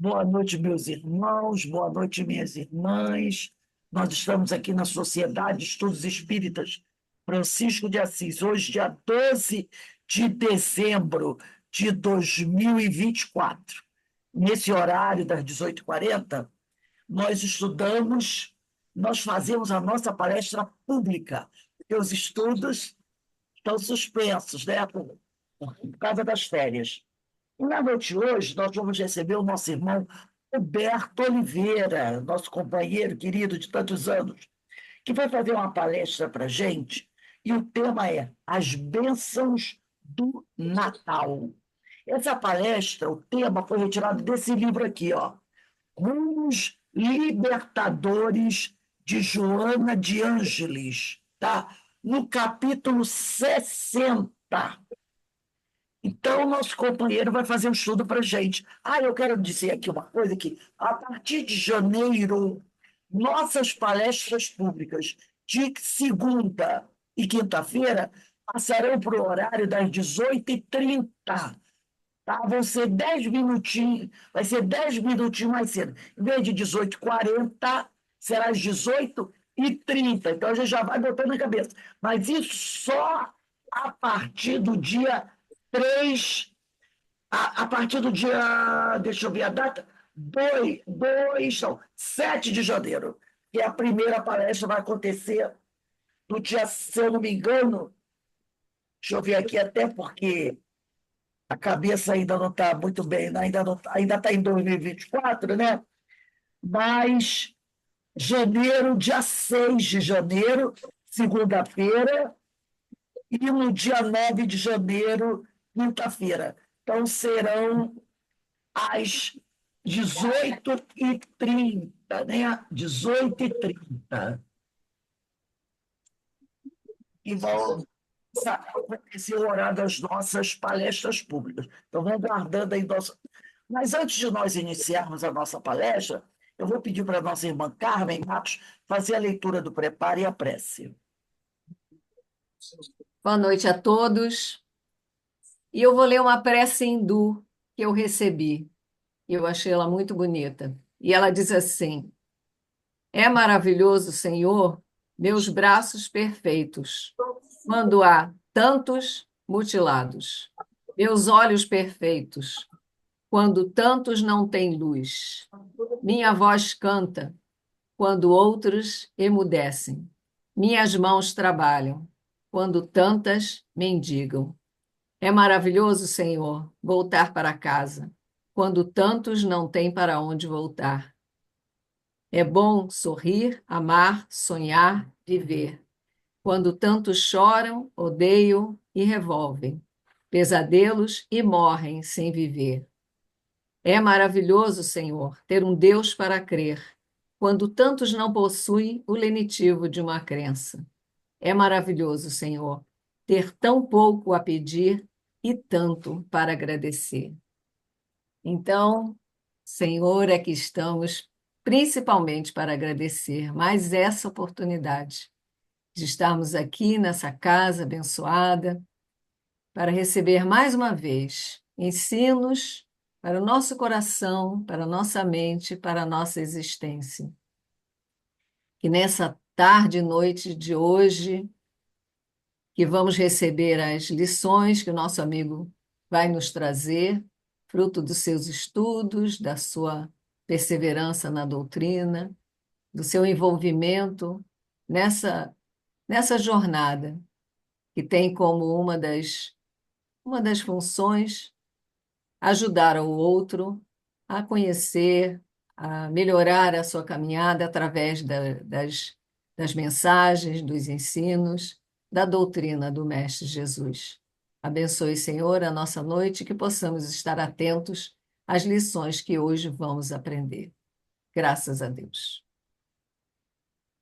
Boa noite, meus irmãos, boa noite, minhas irmãs. Nós estamos aqui na Sociedade de Estudos Espíritas Francisco de Assis, hoje, dia 12 de dezembro de 2024. Nesse horário, das 18h40, nós estudamos, nós fazemos a nossa palestra pública, porque os estudos estão suspensos, né, por causa das férias. E na noite de hoje, nós vamos receber o nosso irmão Roberto Oliveira, nosso companheiro querido de tantos anos, que vai fazer uma palestra para a gente, e o tema é As Bênçãos do Natal. Essa palestra, o tema foi retirado desse livro aqui, ó, Rumos Libertadores, de Joana de Ângeles, tá? No capítulo 60. Então, o nosso companheiro vai fazer um estudo para a gente. Eu quero dizer aqui uma coisa que, a partir de janeiro, nossas palestras públicas de segunda e quinta-feira passarão para o horário das 18h30. Tá? Vão ser 10 minutinhos, vai ser 10 minutinhos mais cedo. Em vez de 18h40, será às 18h30. Então, a gente já vai botando na cabeça. Mas isso só a partir do dia 3, a partir do dia, deixa eu ver a data, 7 de janeiro, que a primeira palestra vai acontecer no dia, se eu não me engano, deixa eu ver aqui até porque a cabeça ainda não está muito bem, né? Ainda está em 2024, né? Mas janeiro, dia 6 de janeiro, segunda-feira, e no dia 9 de janeiro, quinta-feira. Então, serão às 18h30, né? 18h30. E vão esse é o horário das nossas palestras públicas. Então, vamos guardando aí nossa. Mas antes de nós iniciarmos a nossa palestra, eu vou pedir para a nossa irmã Carmen Matos fazer a leitura do preparo e a prece. Boa noite a todos. E eu vou ler uma prece hindu que eu recebi. Eu achei ela muito bonita. E ela diz assim: É maravilhoso, Senhor, meus braços perfeitos, quando há tantos mutilados. Meus olhos perfeitos, quando tantos não têm luz. Minha voz canta, quando outros emudecem. Minhas mãos trabalham, quando tantas mendigam. É maravilhoso, Senhor, voltar para casa, quando tantos não têm para onde voltar. É bom sorrir, amar, sonhar, viver, quando tantos choram, odeiam e revolvem, pesadelos e morrem sem viver. É maravilhoso, Senhor, ter um Deus para crer, quando tantos não possuem o lenitivo de uma crença. É maravilhoso, Senhor, ter tão pouco a pedir e tanto para agradecer. Então, Senhor, é que estamos principalmente para agradecer mais essa oportunidade de estarmos aqui nessa casa abençoada para receber mais uma vez ensinos para o nosso coração, para a nossa mente, para a nossa existência. Que nessa tarde e noite de hoje, que vamos receber as lições que o nosso amigo vai nos trazer, fruto dos seus estudos, da sua perseverança na doutrina, do seu envolvimento nessa jornada, que tem como uma das funções ajudar o outro a conhecer, a melhorar a sua caminhada através das mensagens, dos ensinos, da doutrina do Mestre Jesus. Abençoe, Senhor, a nossa noite, que possamos estar atentos às lições que hoje vamos aprender. Graças a Deus.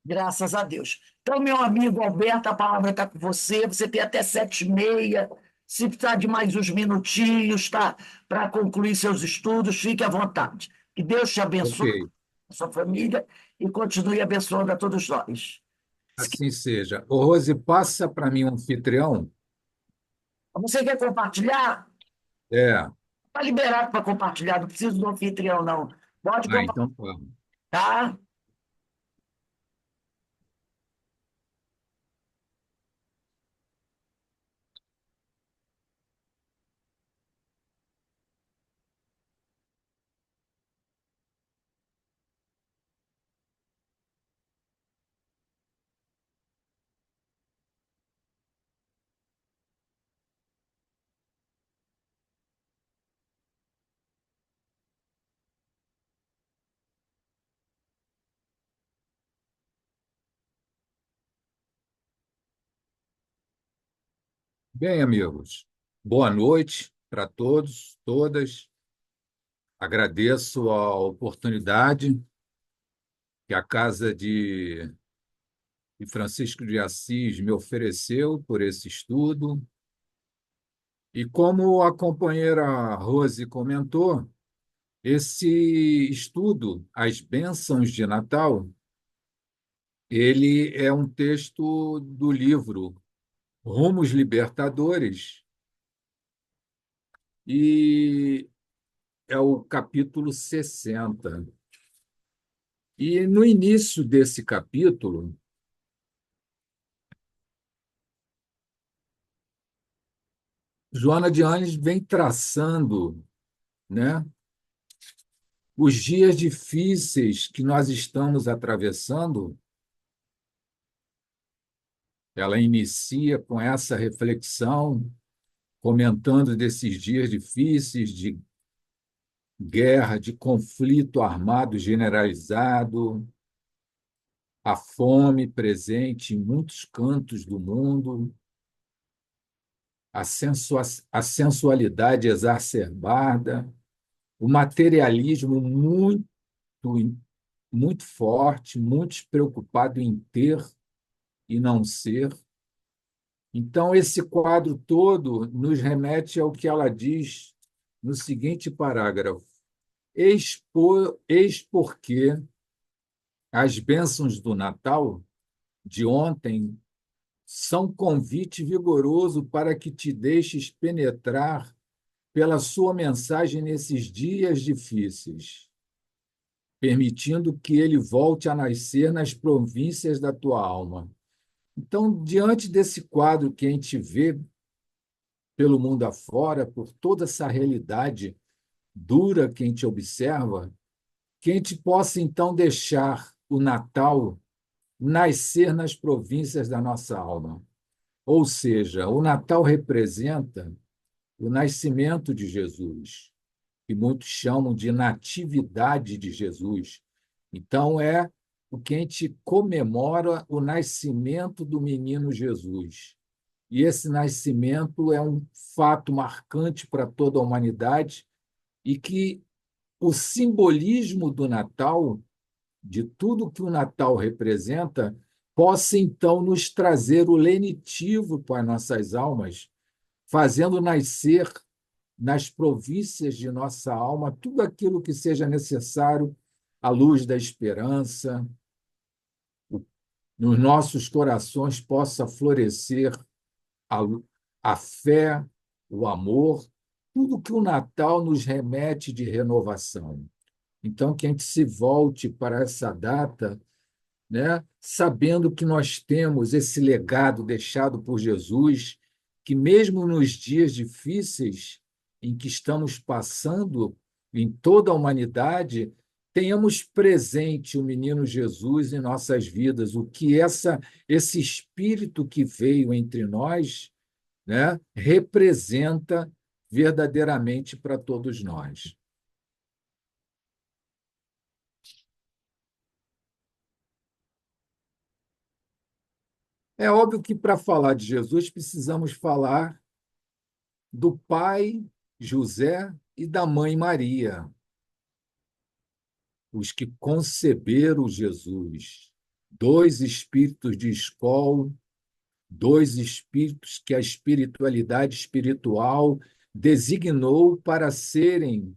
Graças a Deus. Então, meu amigo Alberto, a palavra está com você. Você tem até 7h30. Se precisar de mais uns minutinhos, tá? Para concluir seus estudos, fique à vontade. Que Deus te Ok, abençoe, a sua família, e continue abençoando a todos nós. assim seja. Ô, Rose, passa para mim um anfitrião. Você quer compartilhar? É, Está liberado para compartilhar, não preciso do anfitrião, não. Pode Ah, compartilhar, então, tá. tá? Bem, amigos, boa noite para todos, todas. Agradeço a oportunidade que a Casa de Francisco de Assis me ofereceu por esse estudo. E como a companheira Rose comentou, esse estudo, As Bênçãos de Natal, ele é um texto do livro Rumos Libertadores e é o capítulo 60. E no início desse capítulo, Joana de Ângeles vem traçando, né, os dias difíceis que nós estamos atravessando. Ela inicia com essa reflexão, comentando desses dias difíceis de guerra, de conflito armado generalizado, a fome presente em muitos cantos do mundo, a sensualidade exacerbada, o materialismo muito forte, muito preocupado em ter e não ser. Então, esse quadro todo nos remete ao que ela diz no seguinte parágrafo: eis porque as bênçãos do Natal de ontem são convite vigoroso para que te deixes penetrar pela sua mensagem nesses dias difíceis, permitindo que ele volte a nascer nas províncias da tua alma. Então, diante desse quadro que a gente vê pelo mundo afora, por toda essa realidade dura que a gente observa, que a gente possa então deixar o Natal nascer nas províncias da nossa alma. Ou seja, o Natal representa o nascimento de Jesus, que muitos chamam de natividade de Jesus. Então, é o que a gente comemora o nascimento do menino Jesus. E esse nascimento é um fato marcante para toda a humanidade e que o simbolismo do Natal, de tudo que o Natal representa, possa então nos trazer o lenitivo para nossas almas, fazendo nascer nas províncias de nossa alma tudo aquilo que seja necessário à luz da esperança, nos nossos corações possa florescer a, a fé, o amor, tudo que o Natal nos remete de renovação. Então, que a gente se volte para essa data, né, sabendo que nós temos esse legado deixado por Jesus, que mesmo nos dias difíceis em que estamos passando em toda a humanidade, tenhamos presente o menino Jesus em nossas vidas, o que esse espírito que veio entre nós, né, representa verdadeiramente para todos nós. É óbvio que para falar de Jesus precisamos falar do pai José e da mãe Maria, os que conceberam Jesus, dois espíritos de escola, dois espíritos que a espiritualidade espiritual designou para serem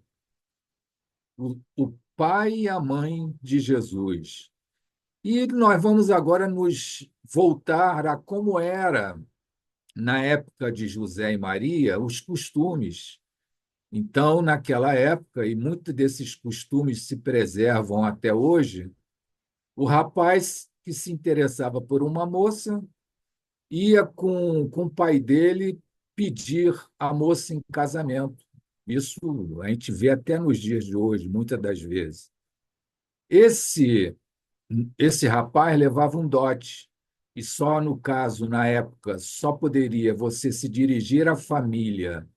o pai e a mãe de Jesus. E nós vamos agora nos voltar a como era, na época de José e Maria, os costumes. Então, naquela época, e muitos desses costumes se preservam até hoje, o rapaz que se interessava por uma moça ia com o pai dele pedir a moça em casamento. Isso a gente vê até nos dias de hoje, muitas das vezes. Esse, esse rapaz levava um dote, e só no caso, na época, só poderia você se dirigir à família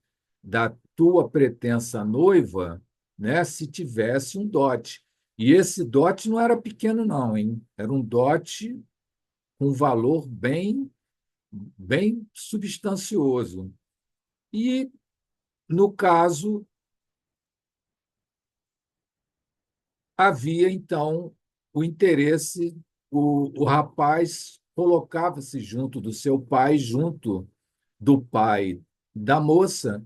da tua pretensa noiva, né, se tivesse um dote. E esse dote não era pequeno, não, hein? Era um dote com valor bem substancioso. E, no caso, havia, então, o interesse, o rapaz colocava-se junto do seu pai, junto do pai da moça,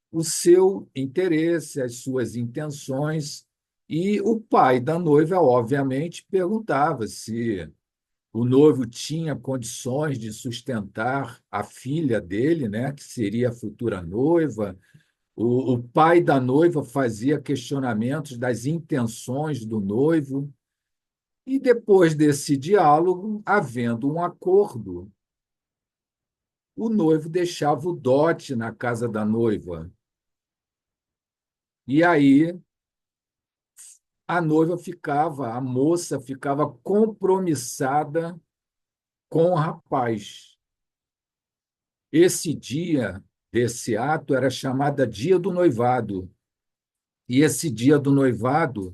o seu interesse, as suas intenções, e o pai da noiva, obviamente, perguntava se o noivo tinha condições de sustentar a filha dele, né, que seria a futura noiva. O pai da noiva fazia questionamentos das intenções do noivo, e depois desse diálogo, havendo um acordo, o noivo deixava o dote na casa da noiva. E aí a moça ficava compromissada com o rapaz. Esse dia desse ato era chamado dia do noivado. E esse dia do noivado,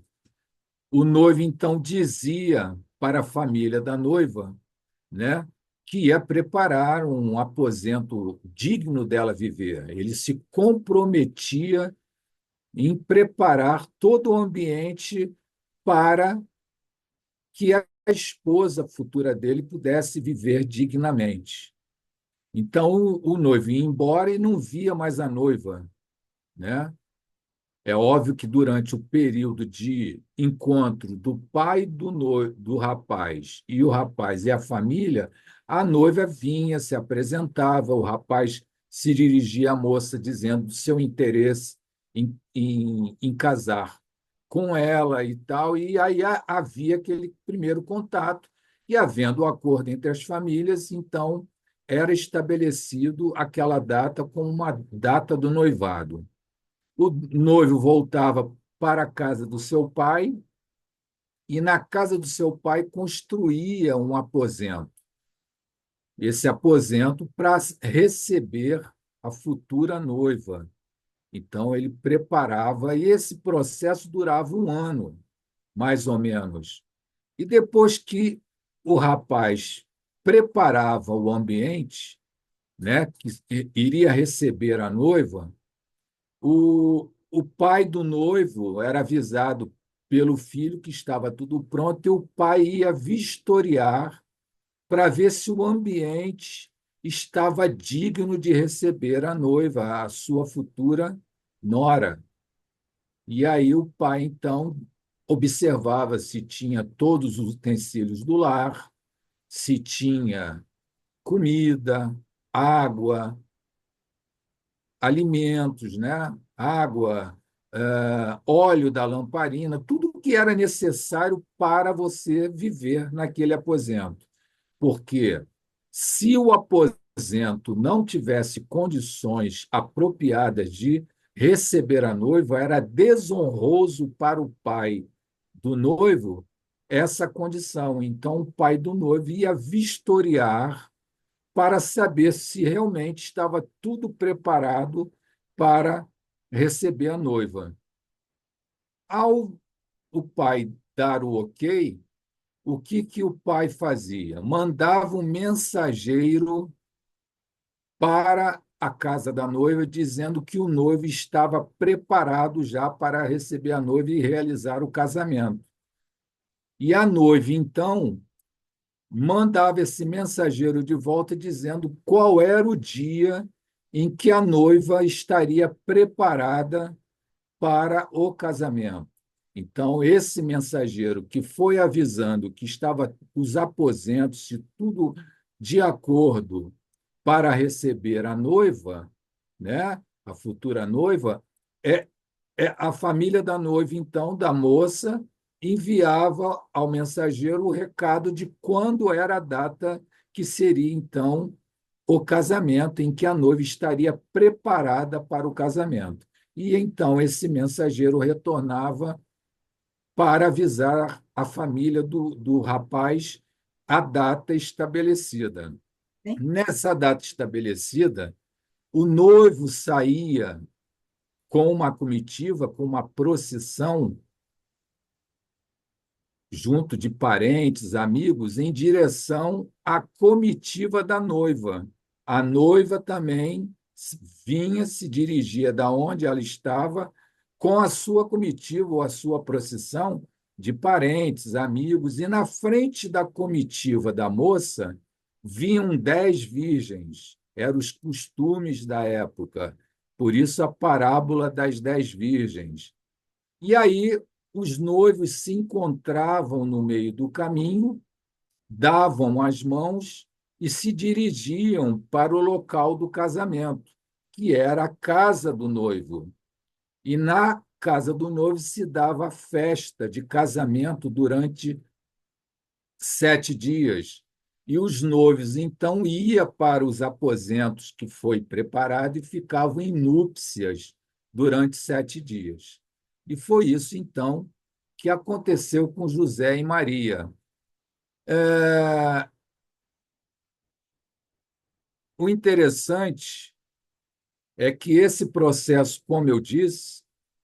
o noivo então dizia para a família da noiva, né, que ia preparar um aposento digno dela viver. Ele se comprometia em preparar todo o ambiente para que a esposa futura dele pudesse viver dignamente. Então, o noivo ia embora e não via mais a noiva, né? É óbvio que durante o período de encontro do pai do rapaz e o rapaz e a família, a noiva vinha, se apresentava, o rapaz se dirigia à moça dizendo do seu interesse em casar com ela e tal, e aí havia aquele primeiro contato, e havendo o acordo entre as famílias, então era estabelecido aquela data como uma data do noivado. O noivo voltava para a casa do seu pai e, na casa do seu pai, construía um aposento. Esse aposento para receber a futura noiva. Então, ele preparava, e esse processo durava um ano, mais ou menos. E depois que o rapaz preparava o ambiente, né, que iria receber a noiva, o pai do noivo era avisado pelo filho que estava tudo pronto, e o pai ia vistoriar para ver se o ambiente estava digno de receber a noiva, a sua futura nora. E aí o pai, então, observava se tinha todos os utensílios do lar, se tinha comida, água, alimentos, né? Água, óleo da lamparina, tudo o que era necessário para você viver naquele aposento. Porque se o aposento não tivesse condições apropriadas de receber a noiva, era desonroso para o pai do noivo essa condição. Então, o pai do noivo ia vistoriar para saber se realmente estava tudo preparado para receber a noiva. Ao o pai dar o ok, o que o pai fazia? Mandava um mensageiro para a casa da noiva, dizendo que o noivo estava preparado já para receber a noiva e realizar o casamento. E a noiva, então, mandava esse mensageiro de volta dizendo qual era o dia em que a noiva estaria preparada para o casamento. Então, esse mensageiro que foi avisando que estava os aposentos e tudo de acordo para receber a noiva, né, a futura noiva, É, a família da noiva, então, da moça, enviava ao mensageiro o recado de quando era a data que seria, então, o casamento, em que a noiva estaria preparada para o casamento. E então esse mensageiro retornava para avisar a família do rapaz a data estabelecida. Sim. Nessa data estabelecida, o noivo saía com uma comitiva, com uma procissão, junto de parentes, amigos, em direção à comitiva da noiva. A noiva também vinha, se dirigia da onde ela estava, com a sua comitiva ou a sua procissão de parentes, amigos, e na frente da comitiva da moça vinham 10 virgens. Eram os costumes da época. Por isso a parábola das 10 virgens. E aí os noivos se encontravam no meio do caminho, davam as mãos e se dirigiam para o local do casamento, que era a casa do noivo. E na casa do noivo se dava a festa de casamento durante 7 dias. E os noivos, então, iam para os aposentos que foi preparado e ficavam em núpcias durante 7 dias. E foi isso, então, que aconteceu com José e Maria. O interessante é que esse processo, como eu disse,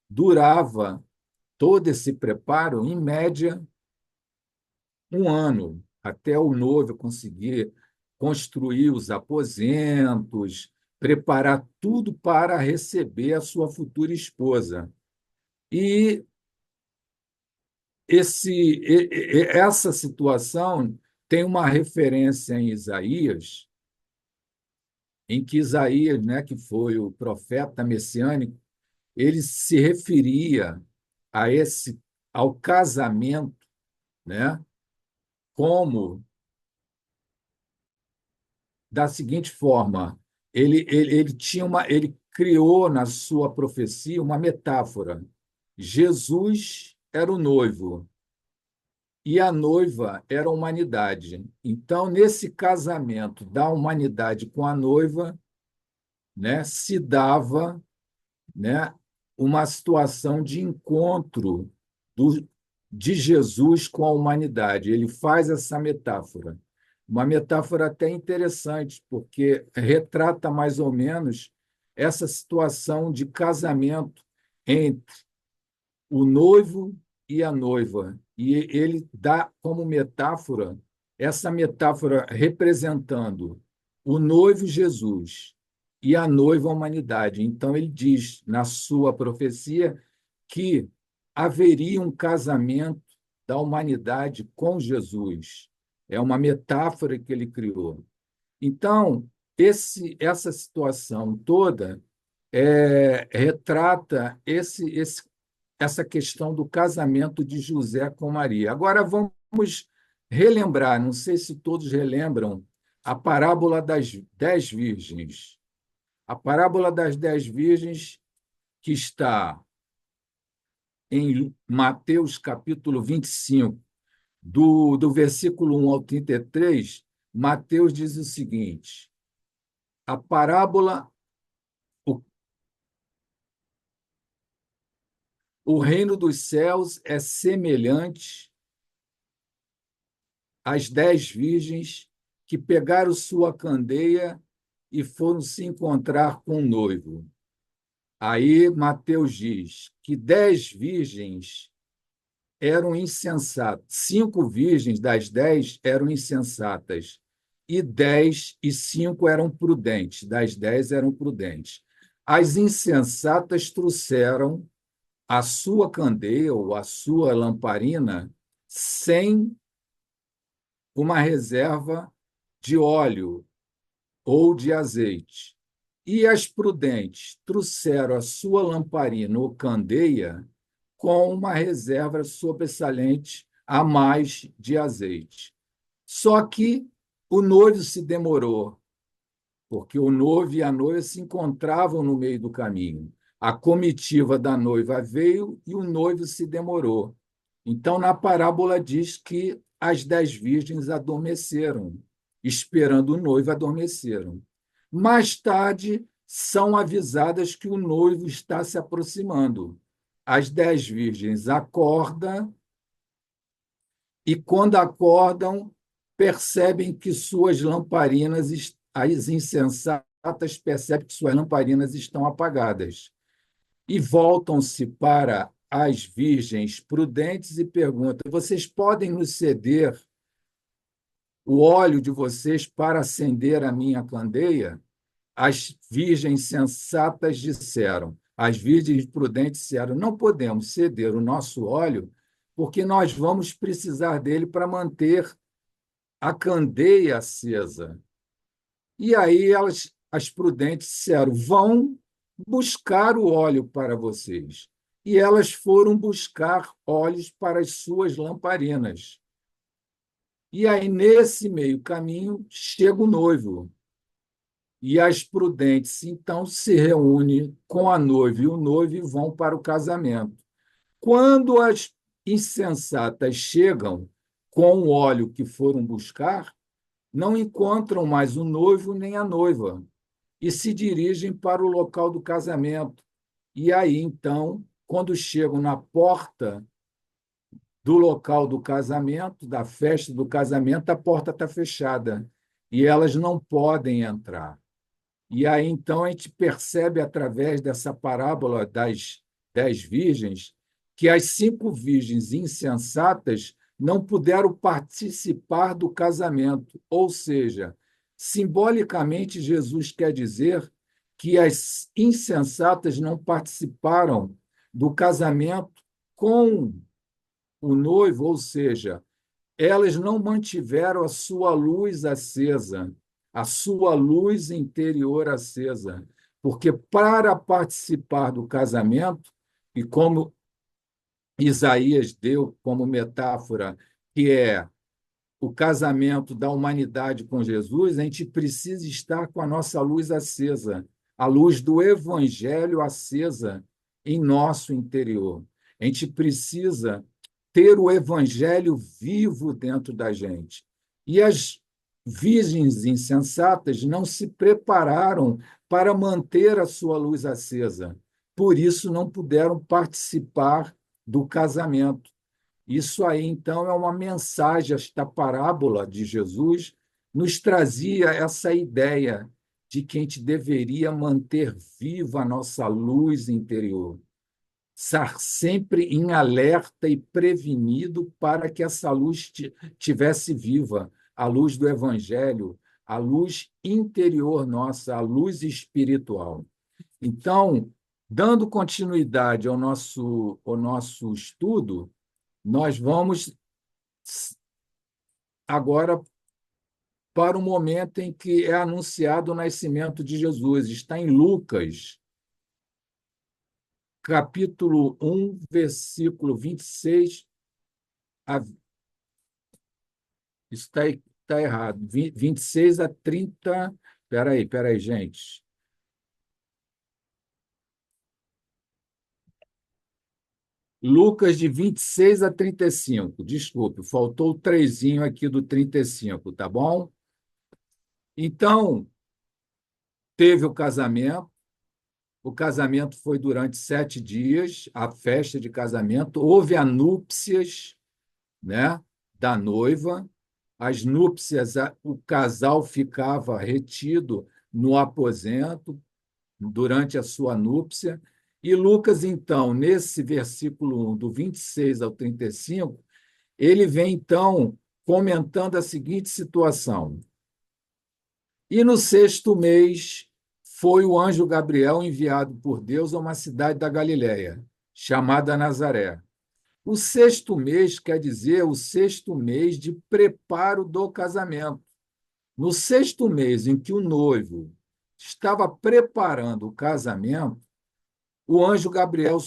durava todo esse preparo, em média, 1 ano, até o noivo conseguir construir os aposentos, preparar tudo para receber a sua futura esposa. E essa situação tem uma referência em Isaías, em que Isaías, né, que foi o profeta messiânico, ele se referia ao casamento, né, como da seguinte forma: ele criou na sua profecia uma metáfora. Jesus era o noivo e a noiva era a humanidade. Então, nesse casamento da humanidade com a noiva, né, se dava, né, uma situação de encontro do, de Jesus com a humanidade. Ele faz essa metáfora. Uma metáfora até interessante, porque retrata mais ou menos essa situação de casamento entre o noivo e a noiva. E ele dá como metáfora, essa metáfora representando o noivo Jesus e a noiva humanidade. Então, ele diz na sua profecia que haveria um casamento da humanidade com Jesus. É uma metáfora que ele criou. Então, essa situação toda retrata essa questão do casamento de José com Maria. Agora vamos relembrar, não sei se todos relembram, a parábola das 10 virgens. A parábola das 10 virgens, que está em Mateus capítulo 25, do versículo 1 ao 33, Mateus diz o seguinte: a parábola, o reino dos céus é semelhante às 10 virgens que pegaram sua candeia e foram se encontrar com o noivo. Aí Mateus diz que 10 virgens eram insensatas, 5 virgens das 10 eram insensatas, e 10 e 5 eram prudentes, das 10 eram prudentes. As insensatas trouxeram a sua candeia ou a sua lamparina sem uma reserva de óleo ou de azeite. E as prudentes trouxeram a sua lamparina ou candeia com uma reserva sobressalente a mais de azeite. Só que o noivo se demorou, porque o noivo e a noiva se encontravam no meio do caminho. A comitiva da noiva veio e o noivo se demorou. Então, na parábola diz que as 10 virgens adormeceram, esperando o noivo adormeceram. Mais tarde, são avisadas que o noivo está se aproximando. As 10 virgens acordam e, quando acordam, percebem que suas lamparinas, as insensatas percebem que suas lamparinas estão apagadas e voltam-se para as virgens prudentes e perguntam: vocês podem nos ceder o óleo de vocês para acender a minha candeia? As virgens sensatas disseram, as virgens prudentes disseram: não podemos ceder o nosso óleo, porque nós vamos precisar dele para manter a candeia acesa. E aí as prudentes disseram: vão buscar o óleo para vocês. E elas foram buscar óleos para as suas lamparinas. E aí, nesse meio caminho, chega o noivo. E as prudentes, então, se reúnem com a noiva e o noivo e vão para o casamento. Quando as insensatas chegam com o óleo que foram buscar, não encontram mais o noivo nem a noiva e se dirigem para o local do casamento. E aí, então, quando chegam na porta do local do casamento, da festa do casamento, a porta está fechada e elas não podem entrar. E aí, então, a gente percebe, através dessa parábola das 10 virgens, que as 5 virgens insensatas não puderam participar do casamento. Ou seja, simbolicamente, Jesus quer dizer que as insensatas não participaram do casamento com o noivo, ou seja, elas não mantiveram a sua luz acesa, a sua luz interior acesa, porque para participar do casamento, e como Isaías deu como metáfora, que é o casamento da humanidade com Jesus, a gente precisa estar com a nossa luz acesa, a luz do Evangelho acesa em nosso interior. A gente precisa ter o Evangelho vivo dentro da gente. E as virgens insensatas não se prepararam para manter a sua luz acesa, por isso não puderam participar do casamento. Isso aí, então, é uma mensagem, esta parábola de Jesus nos trazia essa ideia de que a gente deveria manter viva a nossa luz interior, estar sempre em alerta e prevenido para que essa luz tivesse viva, a luz do Evangelho, a luz interior nossa, a luz espiritual. Então, dando continuidade ao nosso estudo, nós vamos agora para o momento em que é anunciado o nascimento de Jesus. Está em Lucas, capítulo 1, versículo 26. Isso está errado. 26 a 30. Espera aí, gente. Lucas, de 26 a 35. Desculpe, faltou o trezinho aqui do 35, tá bom? Então, teve o casamento. O casamento foi durante 7 dias, a festa de casamento. Houve as núpcias, né, da noiva. As núpcias, o casal ficava retido no aposento durante a sua núpcia. E Lucas, então, nesse versículo 1, do 26 ao 35, ele vem, então, comentando a seguinte situação. E no 6º mês foi o anjo Gabriel enviado por Deus a uma cidade da Galiléia, chamada Nazaré. O 6º mês quer dizer o 6º mês de preparo do casamento. No 6º mês em que o noivo estava preparando o casamento, o anjo Gabriel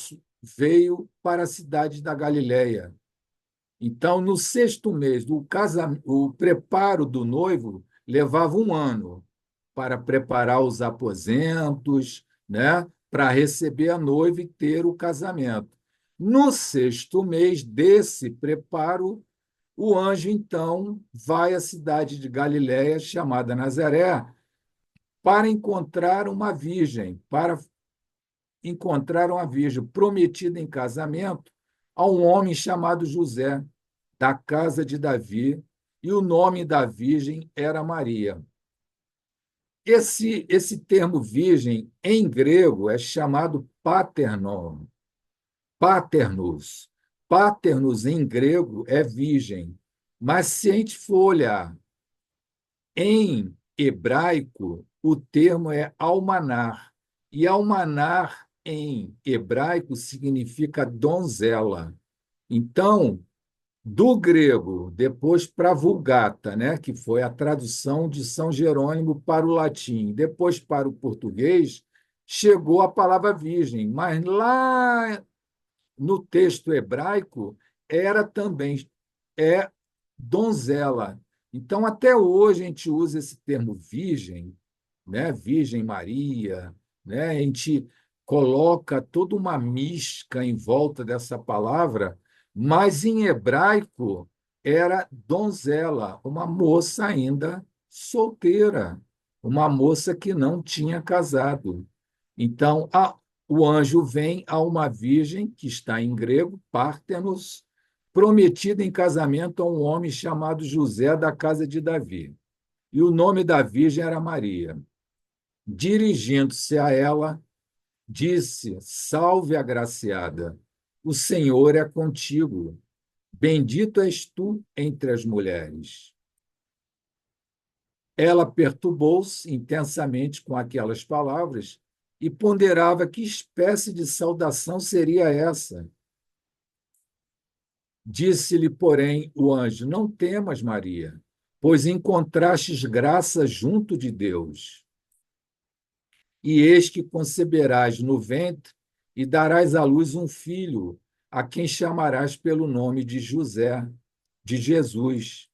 veio para a cidade da Galiléia. Então, no 6º mês, o preparo do noivo levava um ano para preparar os aposentos, né? para receber a noiva e ter o casamento. No sexto mês desse preparo, o anjo, então, vai à cidade de Galiléia, chamada Nazaré, para encontrar uma virgem prometida em casamento a um homem chamado José, da casa de Davi, e o nome da virgem era Maria. Esse termo virgem, em grego, é chamado paternon, paternus. Paternus, em grego, é virgem. Mas se a gente for olhar em hebraico, o termo é almanar. E almanar, em hebraico, significa donzela. Então, do grego, depois para a Vulgata, né, que foi a tradução de São Jerônimo para o latim, depois para o português, chegou a palavra virgem, mas lá no texto hebraico era também é donzela. Então, até hoje a gente usa esse termo virgem, né, Virgem Maria, né, a gente coloca toda uma mística em volta dessa palavra, mas em hebraico era donzela, uma moça ainda solteira, uma moça que não tinha casado. Então, o anjo vem a uma virgem, que está em grego, Pártenos, prometida em casamento a um homem chamado José da casa de Davi. E o nome da virgem era Maria. Dirigindo-se a ela, disse: Salve, agraciada, o Senhor é contigo. Bendito és tu entre as mulheres. Ela perturbou-se intensamente com aquelas palavras e ponderava que espécie de saudação seria essa. Disse-lhe, porém, o anjo: Não temas, Maria, pois encontrastes graça junto de Deus. E eis que conceberás no ventre e darás à luz um filho, a quem chamarás pelo nome de José, de Jesus.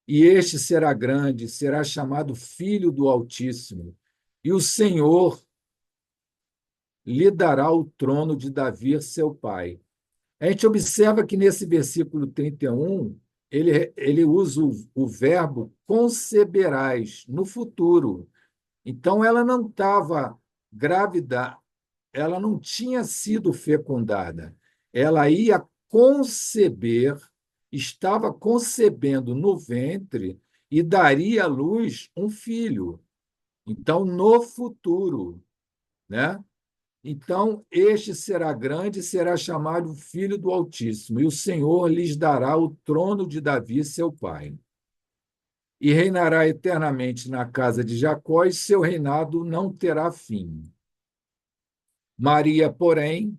E este será grande, será chamado Filho do Altíssimo. E o Senhor lhe dará o trono de Davi, seu pai. A gente observa que nesse versículo 31, ele usa o verbo conceberás, no futuro. Então, ela não estava grávida, ela não tinha sido fecundada. Ela ia conceber, estava concebendo no ventre e daria à luz um filho. Então, no futuro, né? Então, este será grande e será chamado Filho do Altíssimo, e o Senhor lhes dará o trono de Davi, seu pai. E reinará eternamente na casa de Jacó, e seu reinado não terá fim. Maria, porém,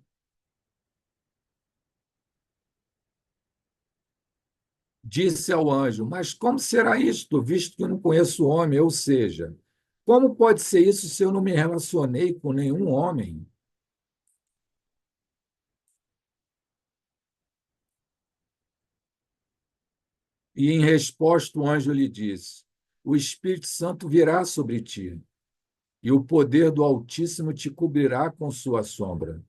disse ao anjo: Mas como será isto, visto que eu não conheço homem? Ou seja, como pode ser isso se eu não me relacionei com nenhum homem? E em resposta, o anjo lhe disse: O Espírito Santo virá sobre ti, e o poder do Altíssimo te cobrirá com sua sombra.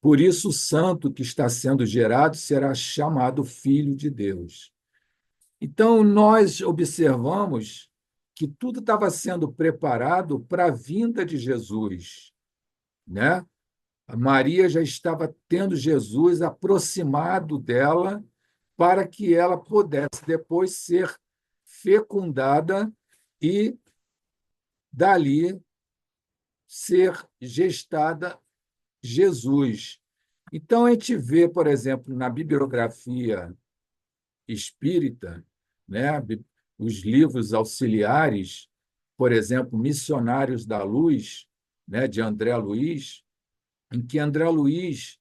Por isso, o santo que está sendo gerado será chamado Filho de Deus. Então, nós observamos que tudo estava sendo preparado para a vinda de Jesus, né? A Maria já estava tendo Jesus aproximado dela para que ela pudesse depois ser fecundada e dali ser gestada Jesus. Então, a gente vê, por exemplo, na bibliografia espírita, né, os livros auxiliares, por exemplo, Missionários da Luz, né, de André Luiz, em que André Luiz,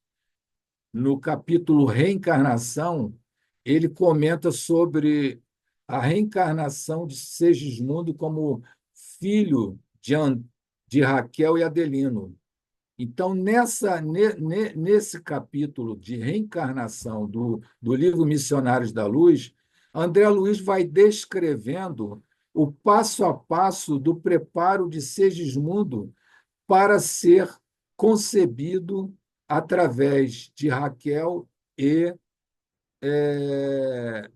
no capítulo Reencarnação, ele comenta sobre a reencarnação de Segismundo como filho de Raquel e Adelino. Então, nesse capítulo de reencarnação do livro Missionários da Luz, André Luiz vai descrevendo o passo a passo do preparo de Segismundo para ser concebido através de Raquel e eh,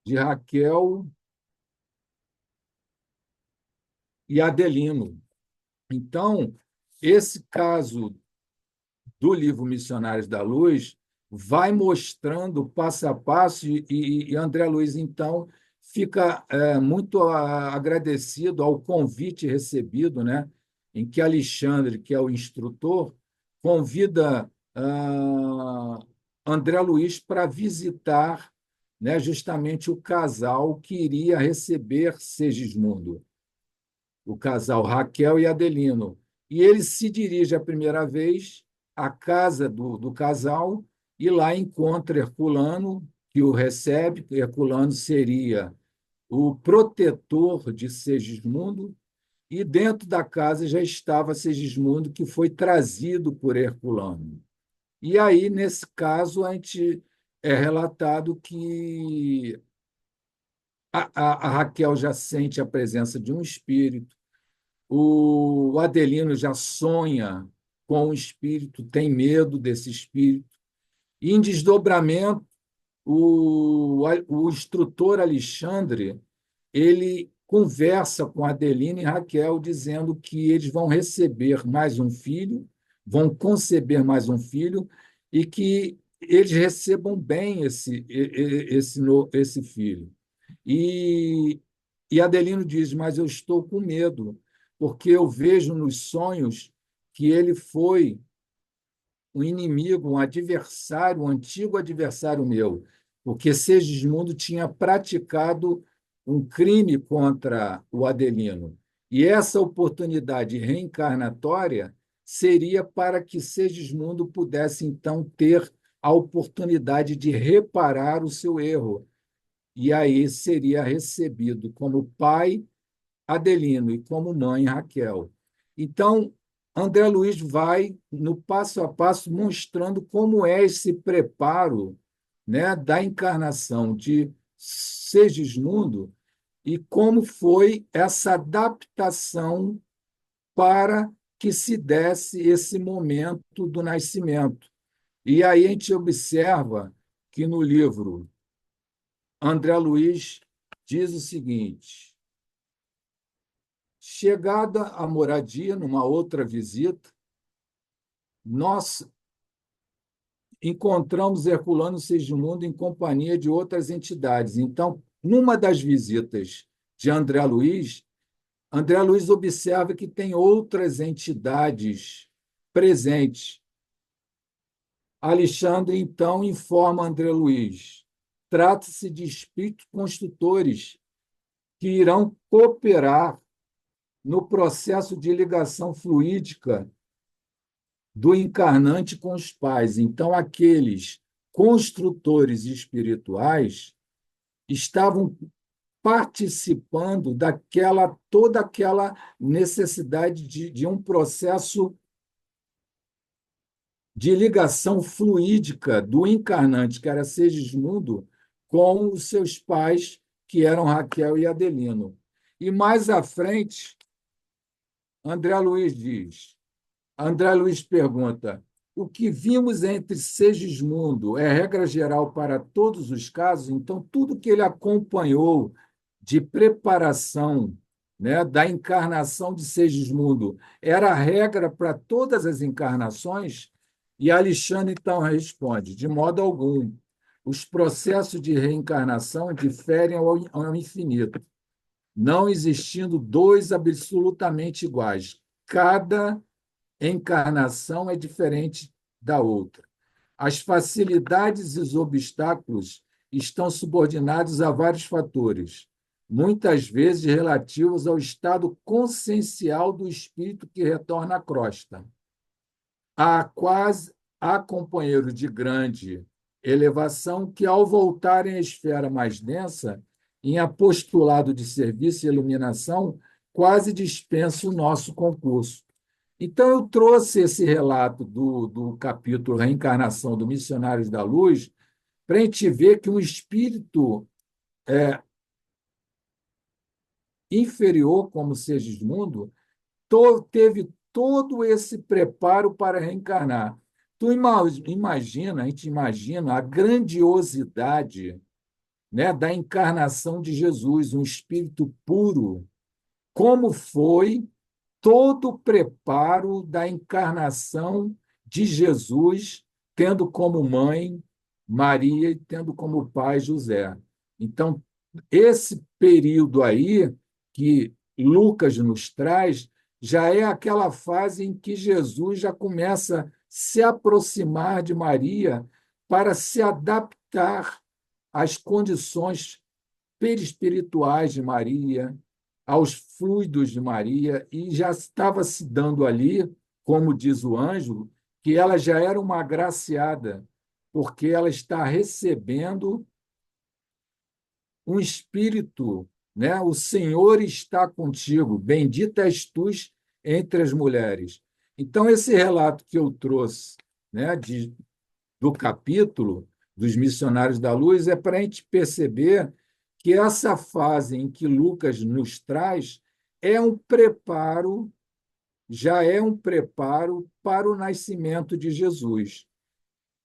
de Raquel e Adelino. Então, esse caso do livro Missionários da Luz vai mostrando passo a passo, e André Luiz, então, fica muito agradecido ao convite recebido, né, em que Alexandre, que é o instrutor, convida André Luiz para visitar, né, justamente o casal que iria receber Segismundo, o casal Raquel e Adelino. E ele se dirige a primeira vez à casa do casal e lá encontra Herculano, que o recebe. Herculano seria o protetor de Segismundo, e dentro da casa já estava Segismundo, que foi trazido por Herculano. E aí, nesse caso, a gente é relatado que a Raquel já sente a presença de um espírito. O Adelino já sonha com o espírito, tem medo desse espírito. E, em desdobramento, o instrutor Alexandre ele conversa com Adelino e Raquel, dizendo que eles vão receber mais um filho, vão conceber mais um filho, e que eles recebam bem esse filho. E, e Adelino diz: mas eu estou com medo, porque eu vejo nos sonhos que ele foi um inimigo, um adversário, um antigo adversário meu, porque Segismundo tinha praticado um crime contra o Adelino. E essa oportunidade reencarnatória seria para que Segismundo pudesse, então, ter a oportunidade de reparar o seu erro. E aí seria recebido como pai Adelino e como mãe Raquel. Então, André Luiz vai no passo a passo mostrando como é esse preparo, né, da encarnação de Segismundo e como foi essa adaptação para que se desse esse momento do nascimento. E aí a gente observa que no livro André Luiz diz o seguinte: chegada à moradia, numa outra visita, nós encontramos Herculano Segismundo em companhia de outras entidades. Então, numa das visitas de André Luiz observa que tem outras entidades presentes. Alexandre, então, informa André Luiz: trata-se de espíritos construtores que irão cooperar no processo de ligação fluídica do encarnante com os pais. Então, aqueles construtores espirituais estavam participando toda aquela necessidade de um processo de ligação fluídica do encarnante, que era Segismundo, com os seus pais, que eram Raquel e Adelino. E mais à frente, André Luiz diz: André Luiz pergunta: o que vimos entre Segismundo é regra geral para todos os casos? Então, tudo que ele acompanhou de preparação, né, da encarnação de Segismundo era regra para todas as encarnações? E Alexandre, então, responde: de modo algum. Os processos de reencarnação diferem ao infinito, não existindo dois absolutamente iguais. Cada encarnação é diferente da outra. As facilidades e os obstáculos estão subordinados a vários fatores, muitas vezes relativos ao estado consciencial do espírito que retorna à crosta. Há companheiros de grande elevação que, ao voltarem à esfera mais densa, em apostolado de serviço e iluminação, quase dispensam o nosso concurso. Então, eu trouxe esse relato do capítulo Reencarnação do Missionários da Luz para a gente ver que um espírito inferior como seres do mundo, teve todo esse preparo para reencarnar. A gente imagina a grandiosidade, né, da encarnação de Jesus, um espírito puro, como foi todo o preparo da encarnação de Jesus, tendo como mãe Maria e tendo como pai José. Então, esse período aí que Lucas nos traz já é aquela fase em que Jesus já começa a se aproximar de Maria para se adaptar às condições perispirituais de Maria, aos fluidos de Maria, e já estava se dando ali, como diz o anjo, que ela já era uma agraciada, porque ela está recebendo um espírito, né? O Senhor está contigo, bendita és tu entre as mulheres. Então, esse relato que eu trouxe, né, do capítulo dos Missionários da Luz é para a gente perceber que essa fase em que Lucas nos traz é um preparo, já é um preparo para o nascimento de Jesus.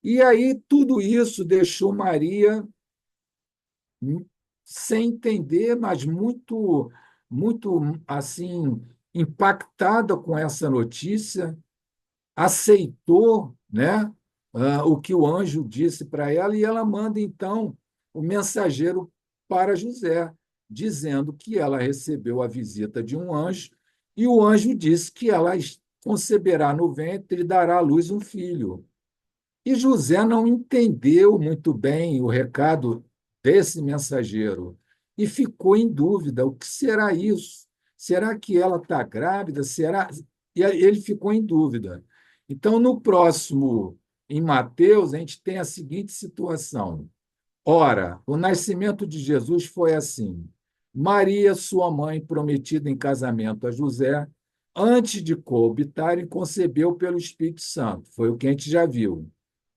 E aí tudo isso deixou Maria sem entender, mas muito assim impactada com essa notícia, aceitou, né, o que o anjo disse para ela, e ela manda, então, o mensageiro para José, dizendo que ela recebeu a visita de um anjo, e o anjo disse que ela conceberá no ventre e dará à luz um filho. E José não entendeu muito bem o recado desse mensageiro e ficou em dúvida: o que será isso? Será que ela está grávida? Será? E aí ele ficou em dúvida. Então, no próximo, em Mateus, a gente tem a seguinte situação. Ora, o nascimento de Jesus foi assim: Maria, sua mãe, prometida em casamento a José, antes de coabitarem, concebeu pelo Espírito Santo. Foi o que a gente já viu.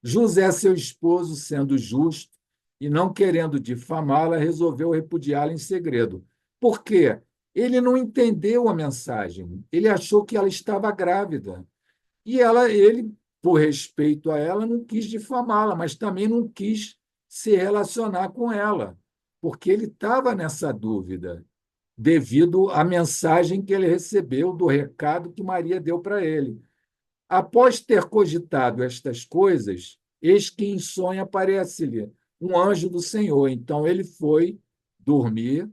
José, seu esposo, sendo justo e não querendo difamá-la, resolveu repudiá-la em segredo. Por quê? Ele não entendeu a mensagem. Ele achou que ela estava grávida. E ele, por respeito a ela, não quis difamá-la, mas também não quis se relacionar com ela, porque ele estava nessa dúvida, devido à mensagem que ele recebeu do recado que Maria deu para ele. Após ter cogitado estas coisas, eis que em sonho aparece-lhe um anjo do Senhor. Então ele foi dormir,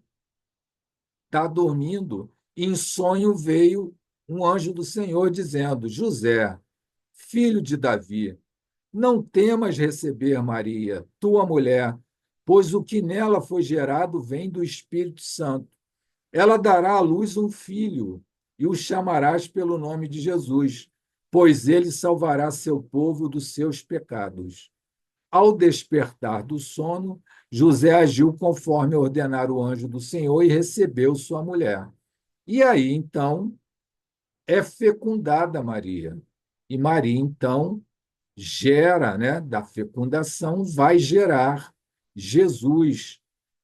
está dormindo, e em sonho veio um anjo do Senhor dizendo: José, filho de Davi, não temas receber Maria, tua mulher, pois o que nela foi gerado vem do Espírito Santo. Ela dará à luz um filho, e o chamarás pelo nome de Jesus, pois ele salvará seu povo dos seus pecados. Ao despertar do sono, José agiu conforme ordenara o anjo do Senhor e recebeu sua mulher. E aí, então, é fecundada Maria. E Maria, então, gera, né, da fecundação, vai gerar Jesus,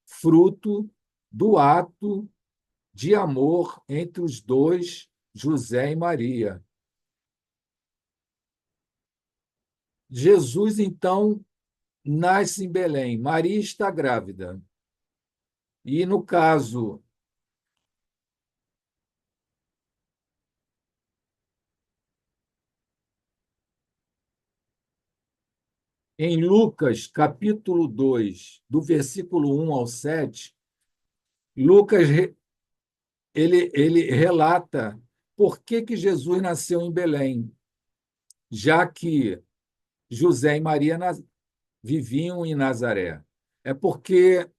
fruto do ato de amor entre os dois, José e Maria. Jesus, então, nasce em Belém. Maria está grávida. E, no caso, em Lucas, capítulo 2, do versículo 1 ao 7, Lucas ele relata por que Jesus nasceu em Belém, já que José e Maria viviam em Nazaré. É porque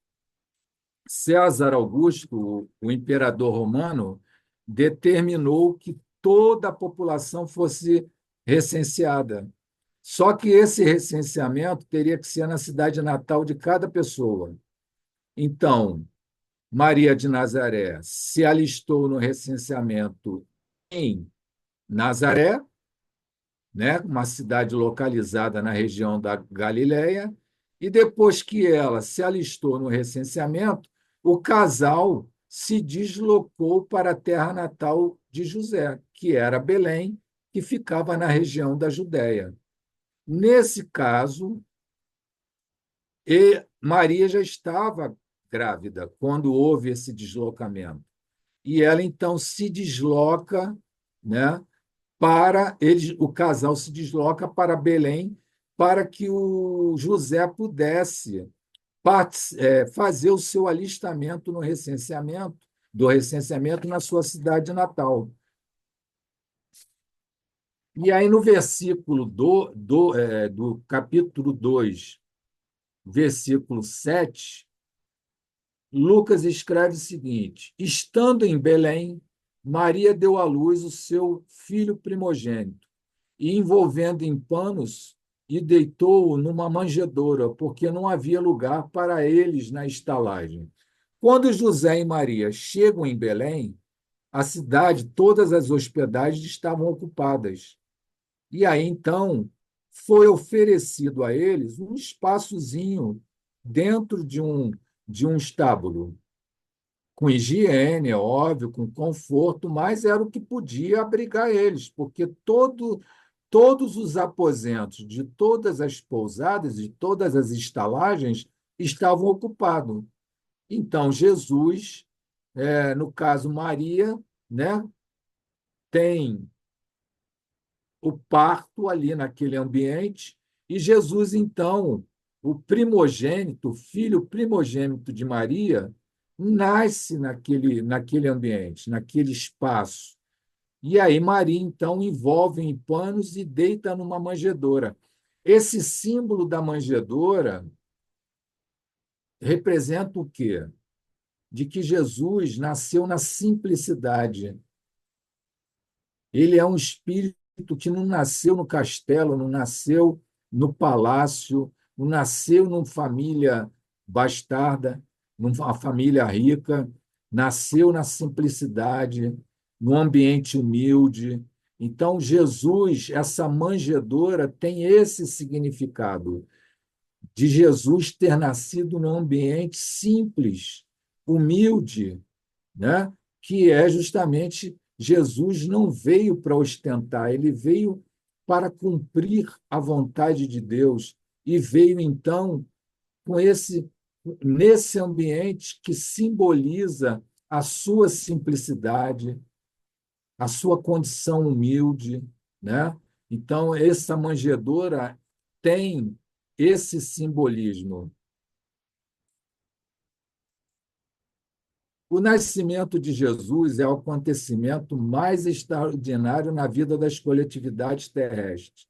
César Augusto, o imperador romano, determinou que toda a população fosse recenseada. Só que esse recenseamento teria que ser na cidade natal de cada pessoa. Então, Maria de Nazaré se alistou no recenseamento em Nazaré, né, uma cidade localizada na região da Galileia, e depois que ela se alistou no recenseamento, o casal se deslocou para a terra natal de José, que era Belém, que ficava na região da Judéia. Nesse caso, Maria já estava grávida quando houve esse deslocamento. E ela então se desloca, né, o casal se desloca para Belém para que o José pudesse fazer o seu alistamento no recenseamento, do recenseamento na sua cidade natal. E aí, no versículo do capítulo 2, versículo 7, Lucas escreve o seguinte: estando em Belém, Maria deu à luz o seu filho primogênito, e envolvendo em panos, e deitou-o numa manjedoura, porque não havia lugar para eles na estalagem. Quando José e Maria chegam em Belém, a cidade, todas as hospedagens estavam ocupadas. E aí, então, foi oferecido a eles um espaçozinho dentro de um estábulo, com higiene, é óbvio, com conforto, mas era o que podia abrigar eles, porque todos os aposentos de todas as pousadas, de todas as estalagens, estavam ocupados. Então, Jesus, no caso Maria, né, tem o parto ali naquele ambiente, e Jesus, então, o primogênito, o filho primogênito de Maria, nasce naquele ambiente, naquele espaço. E aí Maria, então, envolve em panos e deita numa manjedoura. Esse símbolo da manjedoura representa o quê? De que Jesus nasceu na simplicidade. Ele é um espírito que não nasceu no castelo, não nasceu no palácio, não nasceu numa família bastarda, numa família rica, nasceu na simplicidade, num ambiente humilde. Então, Jesus, essa manjedoura, tem esse significado de Jesus ter nascido num ambiente simples, humilde, né? Que é justamente Jesus não veio para ostentar, ele veio para cumprir a vontade de Deus e veio então com nesse ambiente que simboliza a sua simplicidade, a sua condição humilde, né? Então essa manjedoura tem esse simbolismo. O nascimento de Jesus é o acontecimento mais extraordinário na vida das coletividades terrestres.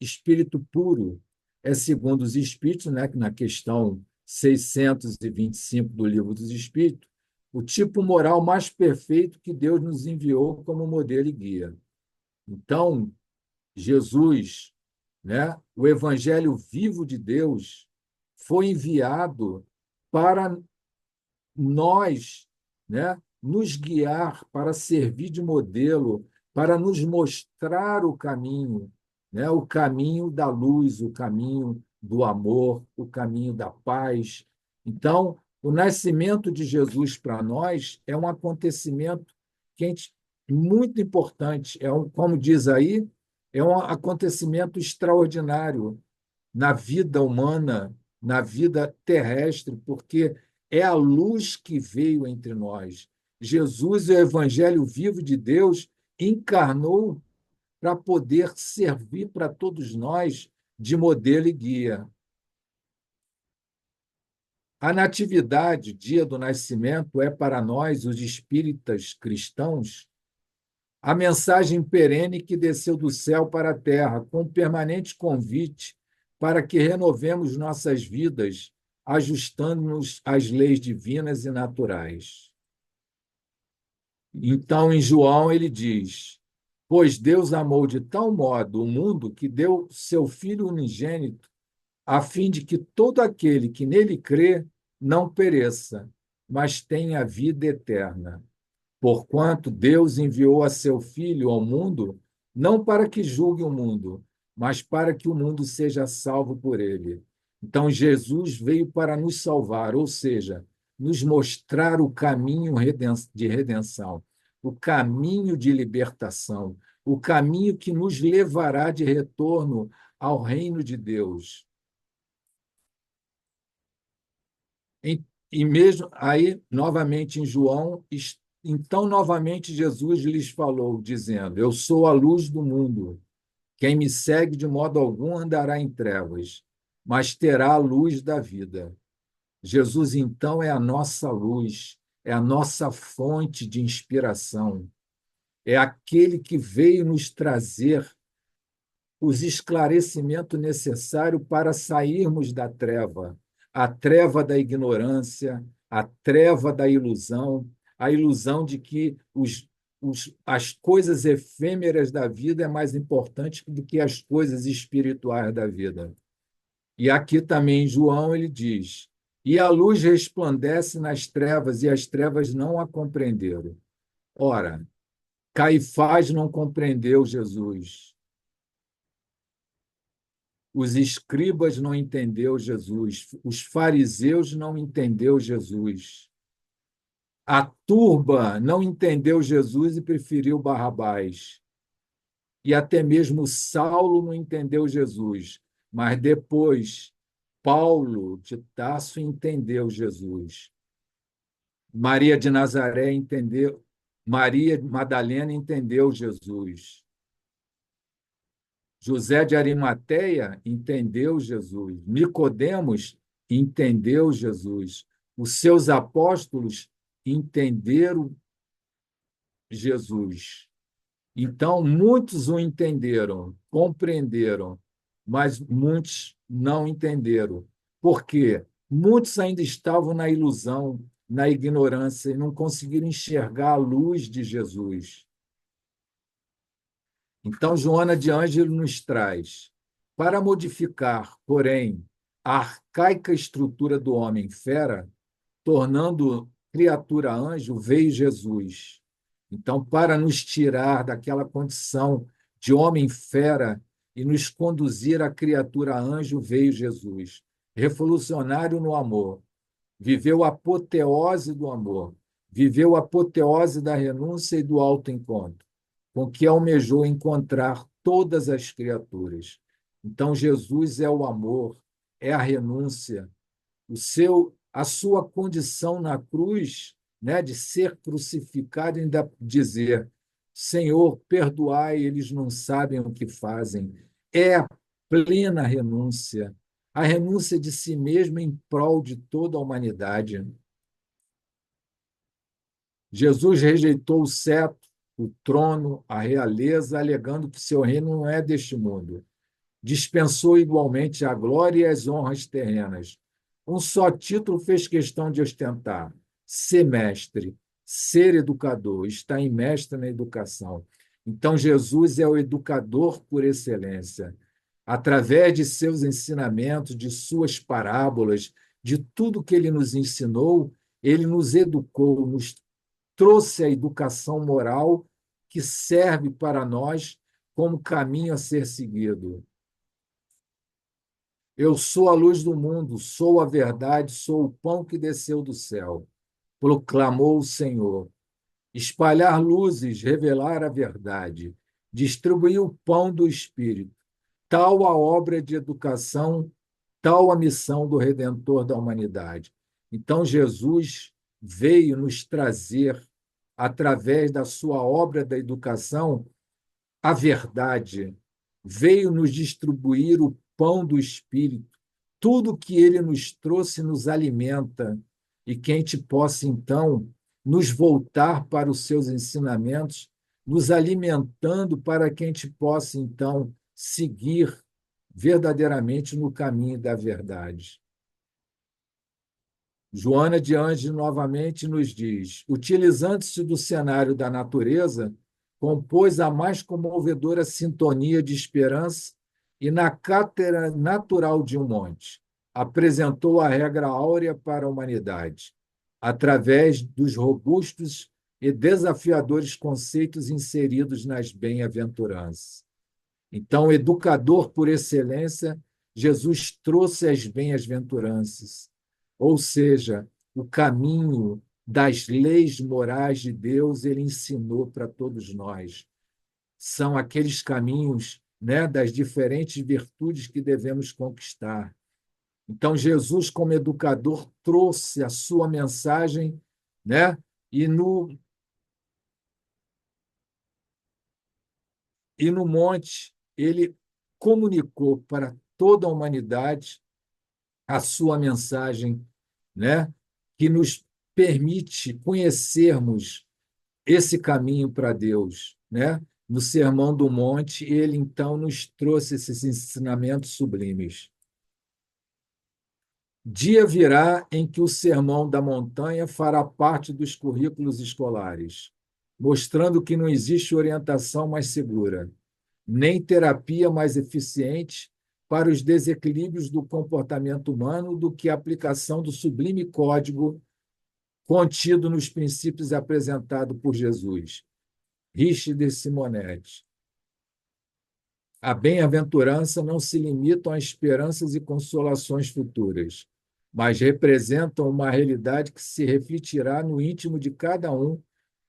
Espírito puro é, segundo os Espíritos, né, na questão 625 do Livro dos Espíritos, o tipo moral mais perfeito que Deus nos enviou como modelo e guia. Então, Jesus, né, o Evangelho vivo de Deus, foi enviado para nós, né, nos guiar, para servir de modelo, para nos mostrar o caminho, né, o caminho da luz, o caminho do amor, o caminho da paz. Então, o nascimento de Jesus para nós é um acontecimento que muito importante, como diz aí, é um acontecimento extraordinário na vida humana, na vida terrestre, porque é a luz que veio entre nós. Jesus é o Evangelho vivo de Deus, encarnou para poder servir para todos nós de modelo e guia. A Natividade, dia do nascimento, é para nós, os espíritas cristãos, a mensagem perene que desceu do céu para a terra, com permanente convite para que renovemos nossas vidas, ajustando-nos às leis divinas e naturais. Então, em João, ele diz: pois Deus amou de tal modo o mundo que deu seu Filho unigênito, a fim de que todo aquele que nele crê não pereça, mas tenha vida eterna. Porquanto Deus enviou a seu Filho ao mundo, não para que julgue o mundo, mas para que o mundo seja salvo por ele. Então, Jesus veio para nos salvar, ou seja, nos mostrar o caminho de redenção, o caminho de libertação, o caminho que nos levará de retorno ao reino de Deus. E mesmo aí, novamente em João, então novamente Jesus lhes falou, dizendo: Eu sou a luz do mundo. Quem me segue de modo algum andará em trevas, mas terá a luz da vida. Jesus, então, é a nossa luz, é a nossa fonte de inspiração, é aquele que veio nos trazer os esclarecimentos necessários para sairmos da treva, a treva da ignorância, a treva da ilusão, a ilusão de que as coisas efêmeras da vida é mais importante do que as coisas espirituais da vida. E aqui também em João ele diz: E a luz resplandece nas trevas, e as trevas não a compreenderam. Ora, Caifás não compreendeu Jesus. Os escribas não entenderam Jesus. Os fariseus não entenderam Jesus. A turba não entendeu Jesus e preferiu Barrabás. E até mesmo Saulo não entendeu Jesus. Mas depois, Paulo de Tarso entendeu Jesus. Maria de Nazaré entendeu. Maria Madalena entendeu Jesus. José de Arimateia entendeu Jesus. Nicodemos entendeu Jesus. Os seus apóstolos entenderam Jesus. Então, muitos o entenderam, compreenderam, mas muitos não entenderam. Por quê? Muitos ainda estavam na ilusão, na ignorância, e não conseguiram enxergar a luz de Jesus. Então, Joana de Ângelo nos traz: para modificar, porém, a arcaica estrutura do homem fera, tornando criatura anjo, veio Jesus. Então, para nos tirar daquela condição de homem fera e nos conduzir à criatura anjo, veio Jesus. Revolucionário no amor. Viveu a apoteose do amor. Viveu a apoteose da renúncia e do autoencontro, com que almejou encontrar todas as criaturas. Então, Jesus é o amor, é a renúncia, a sua condição na cruz, né, de ser crucificado e ainda dizer: Senhor, perdoai, eles não sabem o que fazem. É a plena renúncia, a renúncia de si mesmo em prol de toda a humanidade. Jesus rejeitou o cetro, o trono, a realeza, alegando que seu reino não é deste mundo. Dispensou igualmente a glória e as honras terrenas. Um só título fez questão de ostentar: ser mestre, ser educador, estar imerso na educação. Então, Jesus é o educador por excelência. Através de seus ensinamentos, de suas parábolas, de tudo que ele nos ensinou, ele nos educou, nos trouxe a educação moral que serve para nós como caminho a ser seguido. Eu sou a luz do mundo, sou a verdade, sou o pão que desceu do céu, proclamou o Senhor. Espalhar luzes, revelar a verdade, distribuir o pão do Espírito, tal a obra de educação, tal a missão do Redentor da humanidade. Então, Jesus veio nos trazer, através da sua obra da educação, a verdade, veio nos distribuir o pão do Espírito. Tudo que ele nos trouxe nos alimenta, e que a gente possa, então, nos voltar para os seus ensinamentos, nos alimentando para que a gente possa, então, seguir verdadeiramente no caminho da verdade. Joana de Ângelo novamente nos diz: utilizando-se do cenário da natureza, compôs a mais comovedora sintonia de esperança e, na cátedra natural de um monte, apresentou a regra áurea para a humanidade, através dos robustos e desafiadores conceitos inseridos nas bem-aventuranças. Então, educador por excelência, Jesus trouxe as bem-aventuranças, ou seja, o caminho das leis morais de Deus, ele ensinou para todos nós. São aqueles caminhos, né, das diferentes virtudes que devemos conquistar. Então, Jesus, como educador, trouxe a sua mensagem, né? E no monte, ele comunicou para toda a humanidade a sua mensagem, né? Que nos permite conhecermos esse caminho para Deus, né? No Sermão do Monte, ele então nos trouxe esses ensinamentos sublimes. Dia virá em que o Sermão da Montanha fará parte dos currículos escolares, mostrando que não existe orientação mais segura, nem terapia mais eficiente para os desequilíbrios do comportamento humano do que a aplicação do sublime código contido nos princípios apresentados por Jesus. Richard Simonetti. A bem-aventurança não se limita a esperanças e consolações futuras, mas representam uma realidade que se refletirá no íntimo de cada um,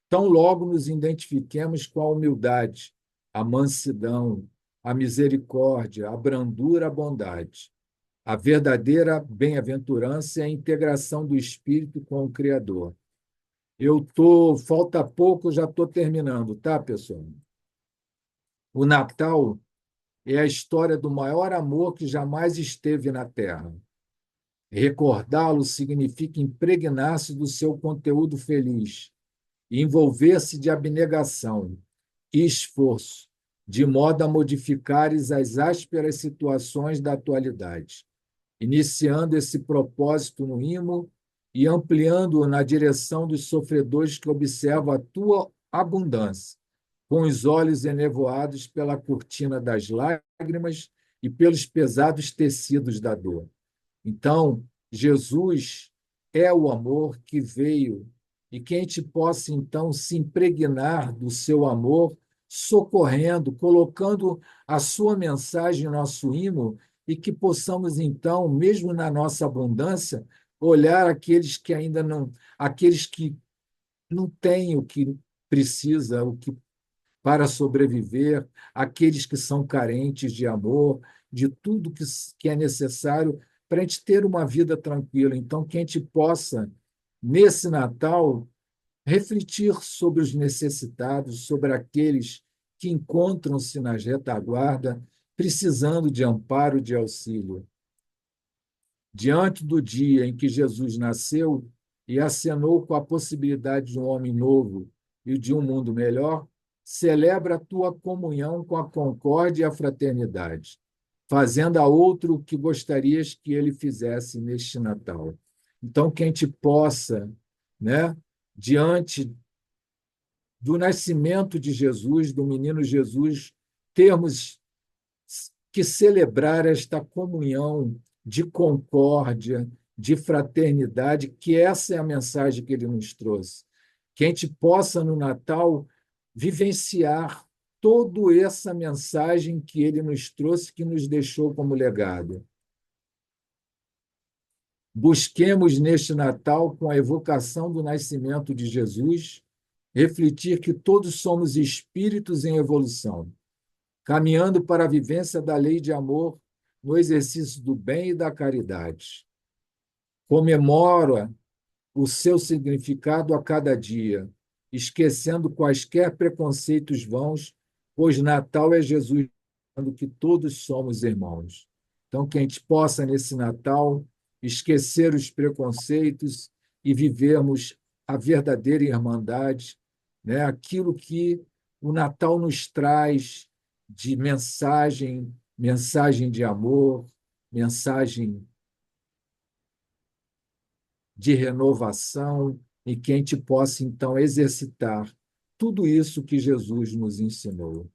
tão logo nos identifiquemos com a humildade, a mansidão, a misericórdia, a brandura, a bondade. A verdadeira bem-aventurança é a integração do espírito com o Criador. Falta pouco, já estou terminando, tá, pessoal? O Natal é a história do maior amor que jamais esteve na Terra. Recordá-lo significa impregnar-se do seu conteúdo feliz, envolver-se de abnegação e esforço, de modo a modificares as ásperas situações da atualidade, iniciando esse propósito no imo e ampliando-o na direção dos sofredores que observam a tua abundância, com os olhos enevoados pela cortina das lágrimas e pelos pesados tecidos da dor. Então, Jesus é o amor que veio e que a gente possa, então, se impregnar do seu amor, socorrendo, colocando a sua mensagem em nosso imo e que possamos, então, mesmo na nossa abundância, olhar aqueles que ainda não, aqueles que não têm o que precisa, o que para sobreviver, aqueles que são carentes de amor, de tudo que é necessário para a gente ter uma vida tranquila. Então, que a gente possa, nesse Natal, refletir sobre os necessitados, sobre aqueles que encontram-se na retaguarda, precisando de amparo, de auxílio. Diante do dia em que Jesus nasceu e acenou com a possibilidade de um homem novo e de um mundo melhor, celebra a tua comunhão com a concórdia e a fraternidade, fazendo a outro o que gostarias que ele fizesse neste Natal. Então, que a gente possa, né, diante do nascimento de Jesus, do menino Jesus, termos que celebrar esta comunhão de concórdia, de fraternidade, que essa é a mensagem que ele nos trouxe. Que a gente possa, no Natal, vivenciar toda essa mensagem que ele nos trouxe, que nos deixou como legado. Busquemos neste Natal, com a evocação do nascimento de Jesus, refletir que todos somos espíritos em evolução, caminhando para a vivência da lei de amor no exercício do bem e da caridade. Comemora o seu significado a cada dia, esquecendo quaisquer preconceitos vãos, pois Natal é Jesus dizendo que todos somos irmãos. Então, que a gente possa, nesse Natal, esquecer os preconceitos e vivermos a verdadeira irmandade, né? Aquilo que o Natal nos traz de mensagem, mensagem de amor, mensagem de renovação, e que a gente possa, então, exercitar tudo isso que Jesus nos ensinou.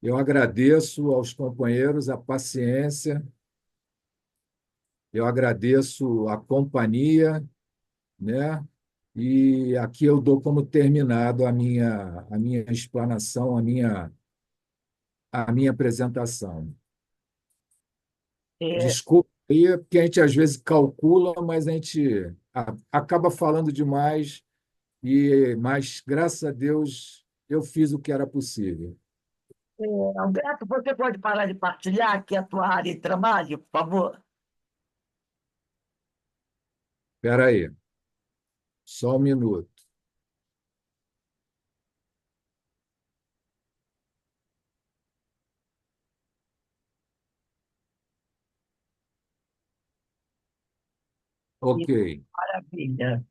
Eu agradeço aos companheiros a paciência, eu agradeço a companhia, né? E aqui eu dou como terminado a minha explanação, a minha apresentação. É, Desculpe E é porque a gente às vezes calcula, mas a gente acaba falando demais, mas graças a Deus eu fiz o que era possível. Alberto, você pode parar de partilhar aqui a tua área de trabalho, por favor? Espera aí, só um minuto. Ok. Maravilha.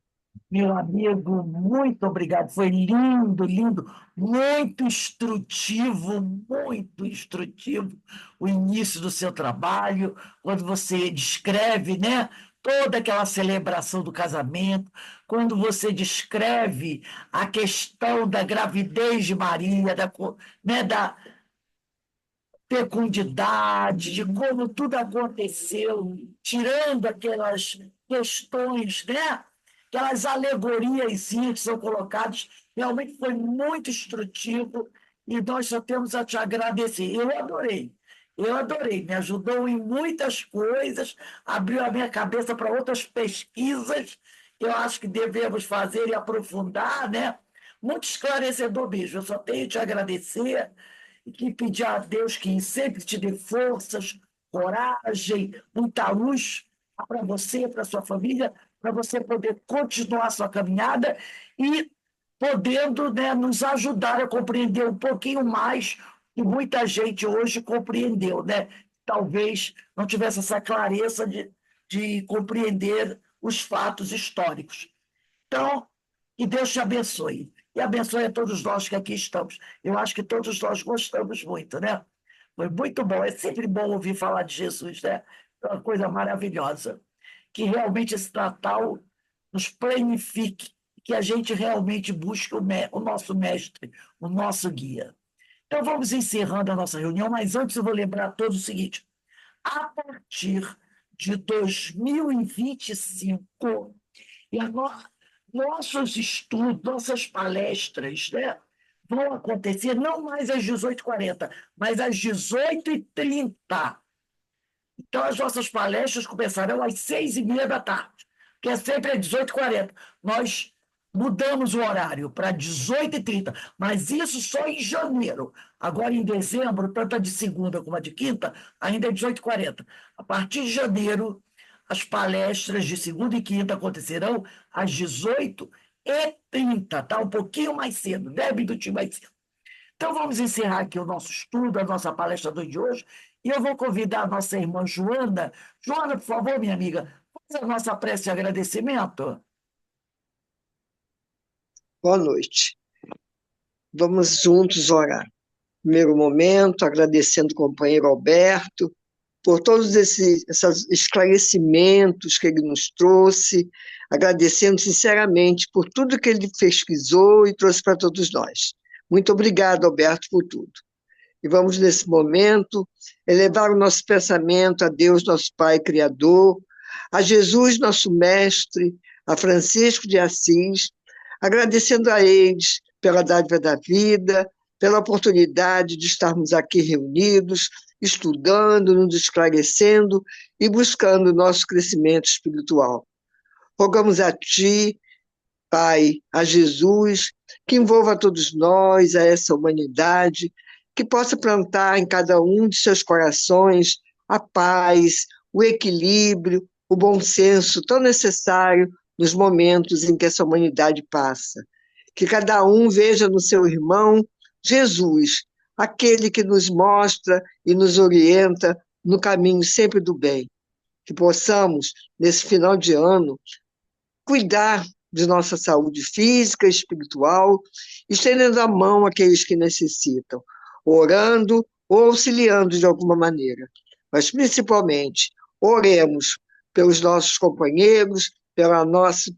Meu amigo, muito obrigado. Foi lindo, lindo, muito instrutivo o início do seu trabalho, quando você descreve, né, toda aquela celebração do casamento, quando você descreve a questão da gravidez de Maria, né, da fecundidade, de como tudo aconteceu, tirando aquelas questões, né? Aquelas alegorias que são colocadas, realmente foi muito instrutivo e nós só temos a te agradecer. Eu adorei, me ajudou em muitas coisas, abriu a minha cabeça para outras pesquisas que eu acho que devemos fazer e aprofundar, né? Muito esclarecedor mesmo, eu só tenho te agradecer e que pedir a Deus que sempre te dê forças, coragem, muita luz para você, para sua família, para você poder continuar sua caminhada e podendo, né, nos ajudar a compreender um pouquinho mais que muita gente hoje compreendeu, né? Talvez não tivesse essa clareza de compreender os fatos históricos. Então, que Deus te abençoe. E abençoe a todos nós que aqui estamos. Eu acho que todos nós gostamos muito, né? Foi muito bom. É sempre bom ouvir falar de Jesus, né? É uma coisa maravilhosa. Que realmente esse Natal nos planifique, que a gente realmente busque o nosso mestre, o nosso guia. Então, vamos encerrando a nossa reunião, mas antes eu vou lembrar a todos o seguinte: a partir de 2025, e agora, nossos estudos, nossas palestras, né, vão acontecer não mais às 18h40, mas às 18h30. Então, as nossas palestras começarão às 6h30 da tarde, que é sempre às 18h40. Nós mudamos o horário para 18h30, mas isso só em janeiro. Agora, em dezembro, tanto a de segunda como a de quinta, ainda é 18h40. A partir de janeiro, as palestras de segunda e quinta acontecerão às 18h30, tá? Um pouquinho mais cedo, 10 minutinhos mais cedo. Então, vamos encerrar aqui o nosso estudo, a nossa palestra de hoje, e eu vou convidar a nossa irmã Joana. Joana, por favor, minha amiga, faz a nossa prece de agradecimento. Boa noite. Vamos juntos orar. Primeiro momento, agradecendo o companheiro Alberto por todos esses esclarecimentos que ele nos trouxe, agradecendo sinceramente por tudo que ele pesquisou e trouxe para todos nós. Muito obrigado, Alberto, por tudo. E vamos, nesse momento, elevar o nosso pensamento a Deus, nosso Pai Criador, a Jesus, nosso Mestre, a Francisco de Assis, agradecendo a eles pela dádiva da vida, pela oportunidade de estarmos aqui reunidos, estudando, nos esclarecendo e buscando o nosso crescimento espiritual. Rogamos a Ti, Pai, a Jesus, que envolva todos nós, a essa humanidade, que possa plantar em cada um de seus corações a paz, o equilíbrio, o bom senso tão necessário nos momentos em que essa humanidade passa. Que cada um veja no seu irmão Jesus, aquele que nos mostra e nos orienta no caminho sempre do bem. Que possamos, nesse final de ano, cuidar de nossa saúde física e espiritual, estendendo a mão àqueles que necessitam, orando ou auxiliando de alguma maneira. Mas, principalmente, oremos pelos nossos companheiros, pelo nosso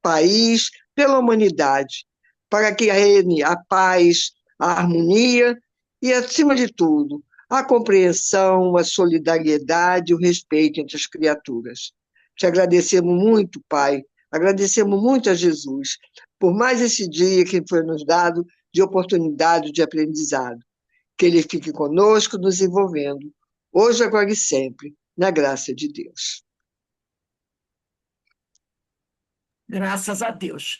país, pela humanidade, para que reine a paz, a harmonia e, acima de tudo, a compreensão, a solidariedade e o respeito entre as criaturas. Te agradecemos muito, Pai, agradecemos muito a Jesus por mais esse dia que foi nos dado de oportunidade de aprendizado. Que Ele fique conosco, nos envolvendo, hoje, agora e sempre. na graça de Deus. Graças a Deus.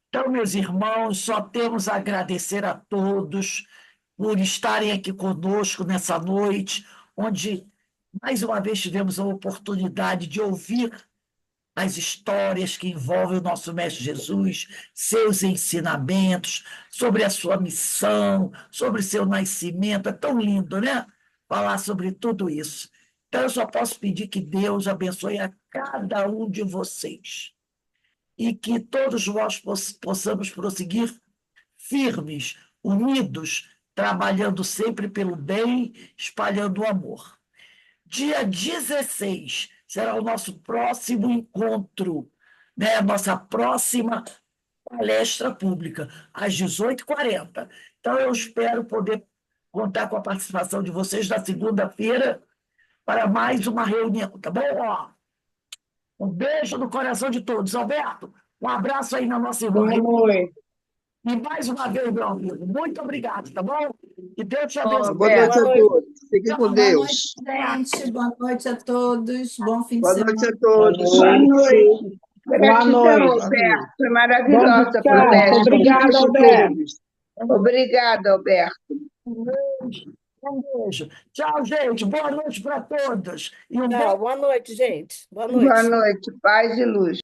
Então, meus irmãos, só temos a agradecer a todos por estarem aqui conosco nessa noite, onde mais uma vez tivemos a oportunidade de ouvir as histórias que envolvem o nosso Mestre Jesus, seus ensinamentos, sobre a sua missão, sobre seu nascimento. É tão lindo, né? Falar sobre tudo isso. Então, eu só posso pedir que Deus abençoe a cada um de vocês e que todos nós possamos prosseguir firmes, unidos, trabalhando sempre pelo bem, espalhando o amor. Dia 16 será o nosso próximo encontro, né? A nossa próxima palestra pública, às 18h40. Então, eu espero poder contar com a participação de vocês na segunda-feira para mais uma reunião, tá bom? Ó, um beijo no coração de todos. Alberto, um abraço aí na nossa irmã. Boa noite. E mais uma vez, meu amigo, muito obrigado, tá bom? Que Deus te abençoe. Boa noite a Boa noite. todos. Fiquem com Boa noite, Deus. gente. Boa noite a todos. Bom fim de Boa noite semana. a todos. Boa noite. Boa Gratidão, noite. Alberto. Foi Bom maravilhosa a descanso. palestra. Obrigada, Alberto. Obrigada, Alberto. Um beijo. Um beijo. Tchau, gente. Boa noite para todos. E um Tchau. Boa noite, gente. Boa noite. Boa noite. Paz e luz.